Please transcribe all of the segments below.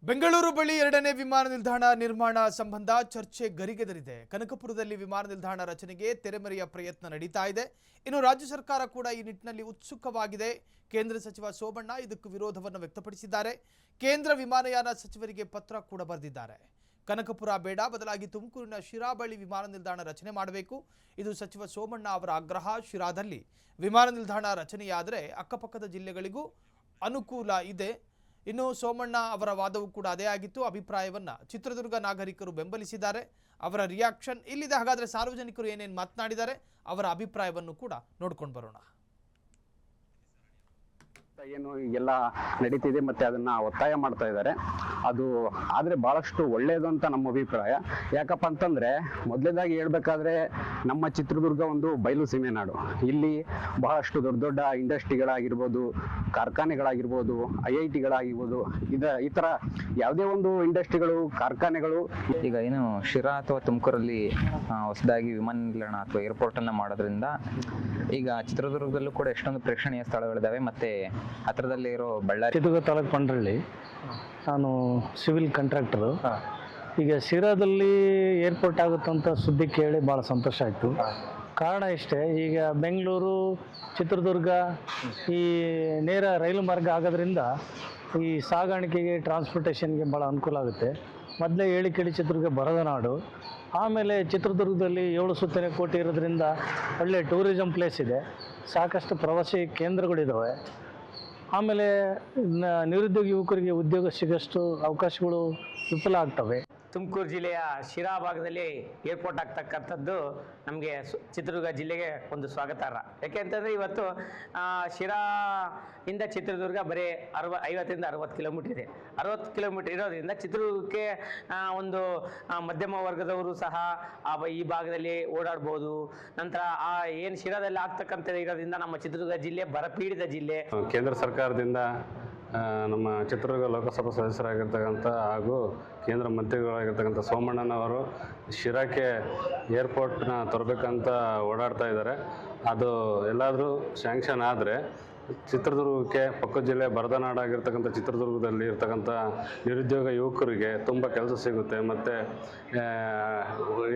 ಬೆಂಗಳೂರು ಬಳಿ ಎರಡನೇ ವಿಮಾನ ನಿಲ್ದಾಣ ನಿರ್ಮಾಣ ಸಂಬಂಧ ಚರ್ಚೆ ಗರಿಗೆದರಿದೆ. ಕನಕಪುರದಲ್ಲಿ ವಿಮಾನ ನಿಲ್ದಾಣ ರಚನೆಗೆ ತೆರೆಮರೆಯ ಪ್ರಯತ್ನ ನಡೀತಾ ಇದೆ. ಇನ್ನು ರಾಜ್ಯ ಸರ್ಕಾರ ಕೂಡ ಈ ನಿಟ್ಟಿನಲ್ಲಿ ಉತ್ಸುಕವಾಗಿದೆ. ಕೇಂದ್ರ ಸಚಿವ ಸೋಮಣ್ಣ ಇದಕ್ಕೆ ವಿರೋಧವನ್ನು ವ್ಯಕ್ತಪಡಿಸಿದ್ದಾರೆ. ಕೇಂದ್ರ ವಿಮಾನಯಾನ ಸಚಿವರಿಗೆ ಪತ್ರ ಕೂಡ ಬರೆದಿದ್ದಾರೆ. ಕನಕಪುರ ಬೇಡ, ಬದಲಾಗಿ ತುಮಕೂರಿನ ಶಿರಾ ಬಳಿ ವಿಮಾನ ನಿಲ್ದಾಣ ರಚನೆ ಮಾಡಬೇಕು. ಇದು ಸಚಿವ ಸೋಮಣ್ಣ ಅವರ ಆಗ್ರಹ. ಶಿರಾದಲ್ಲಿ ವಿಮಾನ ನಿಲ್ದಾಣ ರಚನೆಯಾದರೆ ಅಕ್ಕಪಕ್ಕದ ಜಿಲ್ಲೆಗಳಿಗೂ ಅನುಕೂಲ ಇದೆ. ಇನ್ನು ಸೋಮಣ್ಣ ಅವರ ವಾದವೂ ಕೂಡ ಅದೇ ಆಗಿತ್ತು. ಅಭಿಪ್ರಾಯವನ್ನ ಚಿತ್ರದುರ್ಗ ನಾಗರಿಕರು ಬೆಂಬಲಿಸಿದ್ದಾರೆ. ಅವರ ರಿಯಾಕ್ಷನ್ ಇಲ್ಲಿದೆ. ಹಾಗಾದ್ರೆ ಸಾರ್ವಜನಿಕರು ಏನೇನು ಮಾತನಾಡಿದ್ದಾರೆ, ಅವರ ಅಭಿಪ್ರಾಯವನ್ನು ಕೂಡ ನೋಡ್ಕೊಂಡು ಬರೋಣ. ಏನು ಎಲ್ಲ ನಡೀತಿದೆ ಮತ್ತೆ ಅದನ್ನ ಒತ್ತಾಯ ಮಾಡ್ತಾ ಇದ್ದಾರೆ. ಅದು ಆದ್ರೆ ಬಹಳಷ್ಟು ಒಳ್ಳೇದು ಅಂತ ನಮ್ಮ ಅಭಿಪ್ರಾಯ. ಯಾಕಪ್ಪ ಅಂತಂದ್ರೆ ಮೊದಲೇದಾಗಿ ಹೇಳ್ಬೇಕಾದ್ರೆ ನಮ್ಮ ಚಿತ್ರದುರ್ಗ ಒಂದು ಬಯಲು ಸೀಮೆ ನಾಡು. ಇಲ್ಲಿ ಬಹಳಷ್ಟು ದೊಡ್ಡ ದೊಡ್ಡ ಇಂಡಸ್ಟ್ರಿಗಳಾಗಿರ್ಬೋದು, ಕಾರ್ಖಾನೆಗಳಾಗಿರ್ಬೋದು, IITಗಳಾಗಿರ್ಬೋದು, ಈ ತರ ಯಾವುದೇ ಒಂದು ಇಂಡಸ್ಟ್ರಿಗಳು, ಕಾರ್ಖಾನೆಗಳು ಈಗ ಏನು ಶಿರಾ ಅಥವಾ ತುಮಕೂರಲ್ಲಿ ಹೊಸದಾಗಿ ವಿಮಾನ ನಿಲ್ದಾಣ ಅಥವಾ ಏರ್ಪೋರ್ಟ್ ಅನ್ನ ಮಾಡೋದ್ರಿಂದ ಈಗ ಚಿತ್ರದುರ್ಗದಲ್ಲೂ ಕೂಡ ಎಷ್ಟೊಂದು ಪ್ರೇಕ್ಷಣೀಯ ಸ್ಥಳಗಳಿದಾವೆ. ಮತ್ತೆ ಹತ್ರದಲ್ಲಿ ಇರೋ ಬಳ್ಳಾರಿ ಚಿತ್ರದುರ್ಗ ತಾಲೂಕು ಪಂಡ್ರಳ್ಳಿ, ನಾನು ಸಿವಿಲ್ ಕಾಂಟ್ರಾಕ್ಟರು. ಈಗ ಶಿರಾದಲ್ಲಿ ಏರ್ಪೋರ್ಟ್ ಆಗುತ್ತಂತ ಸುದ್ದಿ ಕೇಳಿ ಭಾಳ ಸಂತೋಷ ಆಯಿತು. ಕಾರಣ ಇಷ್ಟೇ, ಈಗ ಬೆಂಗಳೂರು ಚಿತ್ರದುರ್ಗ ಈ ನೇರ ರೈಲು ಮಾರ್ಗ ಆಗೋದ್ರಿಂದ ಈ ಸಾಗಾಣಿಕೆಗೆ, ಟ್ರಾನ್ಸ್ಪೋರ್ಟೇಷನ್ಗೆ ಭಾಳ ಅನುಕೂಲ ಆಗುತ್ತೆ. ಮೊದಲೇ ಹೇಳಿ ಕೇಳಿ ಚಿತ್ರದುರ್ಗ ಬರದ ನಾಡು. ಆಮೇಲೆ ಚಿತ್ರದುರ್ಗದಲ್ಲಿ 7 ಸುತ್ತನೇ ಕೋಟಿ ಇರೋದ್ರಿಂದ ಒಳ್ಳೆ ಟೂರಿಸಂ ಪ್ಲೇಸ್ ಇದೆ, ಸಾಕಷ್ಟು ಪ್ರವಾಸಿ ಕೇಂದ್ರಗಳಿದ್ದಾವೆ. ಆಮೇಲೆ ನಿರುದ್ಯೋಗಿ ಯುವಕರಿಗೆ ಉದ್ಯೋಗ ಸಿಗೋಷ್ಟು ಅವಕಾಶಗಳು ವಿಫಲ ಆಗ್ತವೆ. ತುಮಕೂರು ಜಿಲ್ಲೆಯ ಶಿರಾ ಭಾಗದಲ್ಲಿ ಏರ್ಪೋರ್ಟ್ ಆಗ್ತಕ್ಕಂಥದ್ದು ನಮಗೆ ಚಿತ್ರದುರ್ಗ ಜಿಲ್ಲೆಗೆ ಒಂದು ಸ್ವಾಗತಾರ್ಹ. ಯಾಕೆಂತಂದರೆ ಇವತ್ತು ಶಿರಾ ಇಂದ ಚಿತ್ರದುರ್ಗ ಬರೀ 50ರಿಂದ 60 ಕಿಲೋಮೀಟರ್ ಇದೆ. 60 ಕಿಲೋಮೀಟರ್ ಇರೋದ್ರಿಂದ ಚಿತ್ರದುರ್ಗಕ್ಕೆ ಒಂದು ಮಧ್ಯಮ ವರ್ಗದವರು ಸಹ ಈ ಭಾಗದಲ್ಲಿ ಓಡಾಡ್ಬೋದು. ನಂತರ ಏನು ಶಿರಾದಲ್ಲಿ ಆಗ್ತಕ್ಕಂಥದ್ದು ಇರೋದ್ರಿಂದ ನಮ್ಮ ಚಿತ್ರದುರ್ಗ ಜಿಲ್ಲೆ ಬರಪೀಡಿತ ಜಿಲ್ಲೆ. ಕೇಂದ್ರ ಸರ್ಕಾರದಿಂದ ನಮ್ಮ ಚಿತ್ರದುರ್ಗ ಲೋಕಸಭಾ ಸದಸ್ಯರಾಗಿರ್ತಕ್ಕಂಥ ಹಾಗೂ ಕೇಂದ್ರ ಮಂತ್ರಿಗಳಾಗಿರ್ತಕ್ಕಂಥ ಸೋಮಣ್ಣನವರು ಶಿರಾಕ್ಕೆ ಏರ್ಪೋರ್ಟ್ನ ತರಬೇಕಂತ ಓಡಾಡ್ತಾ ಇದ್ದಾರೆ. ಅದು ಎಲ್ಲಾದರೂ ಸ್ಯಾಂಕ್ಷನ್ ಆದರೆ ಚಿತ್ರದುರ್ಗಕ್ಕೆ ಪಕ್ಕದ ಜಿಲ್ಲೆ ಬರದನಾಡಾಗಿರ್ತಕ್ಕಂಥ ಚಿತ್ರದುರ್ಗದಲ್ಲಿ ಇರ್ತಕ್ಕಂಥ ನಿರುದ್ಯೋಗ ಯುವಕರಿಗೆ ತುಂಬ ಕೆಲಸ ಸಿಗುತ್ತೆ. ಮತ್ತು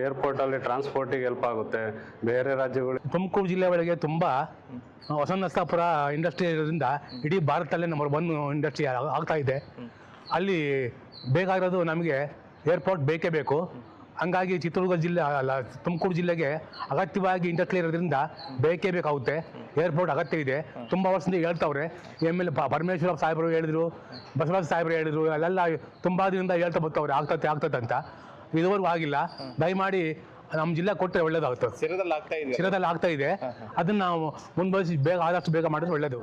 ಏರ್ಪೋರ್ಟಲ್ಲಿ ಟ್ರಾನ್ಸ್ಪೋರ್ಟಿಗೆ ಹೆಲ್ಪ್ ಆಗುತ್ತೆ. ಬೇರೆ ರಾಜ್ಯಗಳು ತುಮಕೂರು ಜಿಲ್ಲೆ ಒಳಗೆ ತುಂಬ ಹೊಸನರಸಾಪುರ ಇಂಡಸ್ಟ್ರಿ ಇರೋದ್ರಿಂದ ಇಡೀ ಭಾರತದಲ್ಲೇ ನಂಬರ್ 1 ಇಂಡಸ್ಟ್ರಿ ಆಗ್ತಾ ಇದೆ. ಅಲ್ಲಿ ಬೇಕಾಗಿರೋದು ನಮಗೆ ಏರ್ಪೋರ್ಟ್ ಬೇಕೇ ಬೇಕು. ಹಂಗಾಗಿ ಚಿತ್ರದುರ್ಗ ಜಿಲ್ಲೆ ಅಲ್ಲ, ತುಮಕೂರು ಜಿಲ್ಲೆಗೆ ಅಗತ್ಯವಾಗಿ ಇಂಡಸ್ಟ್ರಿ ಇರೋದ್ರಿಂದ ಬೇಕೇ ಬೇಕಾಗುತ್ತೆ. ಏರ್ಪೋರ್ಟ್ ಅಗತ್ಯ ಇದೆ. ತುಂಬ ವರ್ಷದಿಂದ ಹೇಳ್ತಾವ್ರೆ. MLA ಪರಮೇಶ್ವರ ಸಾಹೇಬರು ಹೇಳಿದ್ರು, ಬಸವರಾಜ ಸಾಹೇಬರು ಹೇಳಿದ್ರು, ಅಲ್ಲೆಲ್ಲ ತುಂಬ ದಿನದಿಂದ ಹೇಳ್ತಾ ಬರ್ತಾವ್ರೆ ಆಗ್ತದೆ ಅಂತ. ಇದುವರೆಗೂ ಆಗಿಲ್ಲ. ದಯಮಾಡಿ ನಮ್ಮ ಜಿಲ್ಲೆ ಕೊಟ್ಟರೆ ಒಳ್ಳೇದಾಗುತ್ತೆ. ಶಿರದಲ್ಲಿ ಆಗ್ತಾ ಇದೆ, ಅದನ್ನ ನಾವು ಮುಂದುವರಿಸಿ ಆದಷ್ಟು ಬೇಗ ಮಾಡಿದ್ರೆ ಒಳ್ಳೇದು.